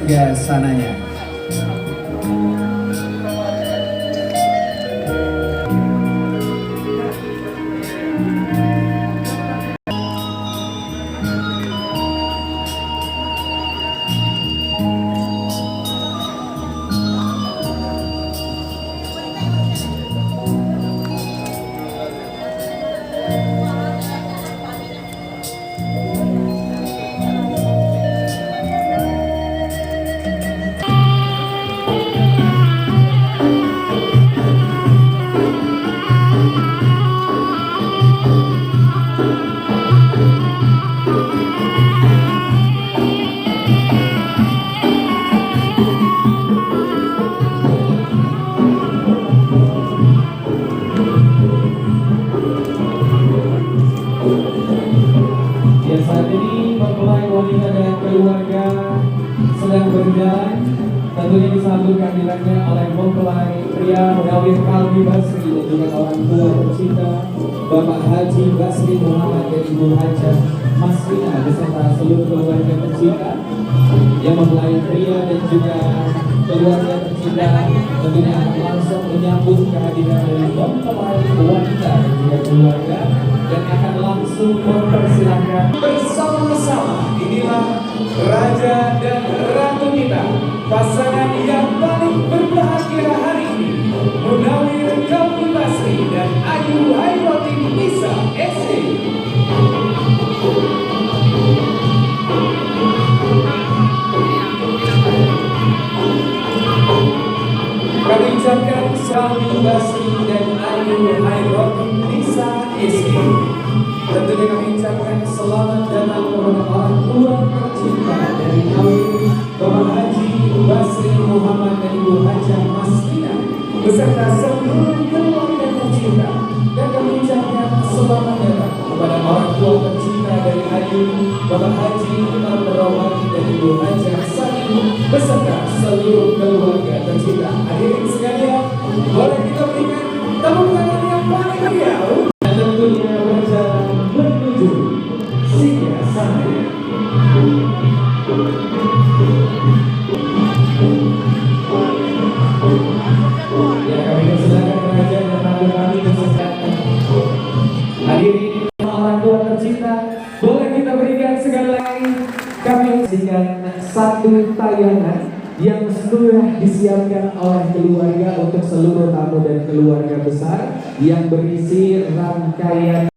keluarga sananya. Saat ini mempelai wanita dan keluarga sedang berjalan, tentunya disambut kehadirannya oleh mempelai pria Munawir Kalbi Basri dan juga orang tua tercinta Bapak Haji Basri Muhammad dan Ibu Haja Masrina beserta seluruh keluarga tercinta yang mempelai pria dan juga keluarga tercinta tentunya akan langsung menyambut kehadiran dari mempelai wanita dan juga keluarga dan akan langsung mempersilahkan bersama-sama. Inilah Raja dan Ratu kita, pasangan yang paling berbahagia hari ini, Munawir Kalbi Basri dan Ayu Hairati Nisa SC. Kami ucapkan Kalbi Basri dan Ayu Hairati Nisa SC. Tentunya kami ucapkan selamat datang kepada orang tua tercinta dari Nawir Bapak Haji Basri Muhammad dan Ibu Haja Masrina beserta seluruh keluarga tercinta, dan kami ucapkan selamat datang kepada orang tua tercinta dari Ayu Bapak Haji Al-Rawati dan Ibu Haja Sani beserta seluruh keluarga tercinta. Hadirin sekalian, boleh kita berikan tepuk tangan yang paling meriah dan tentunya berjalan menuju Singasana. Ya, kami persilakan Raja dan Ratu kami beserta hadirin orang tua tercinta. Boleh kita berikan sekali lagi, kami saksikan satu tayangan yang sudah disiapkan oleh keluarga untuk seluruh tamu dan keluarga besar yang berisi rangkaian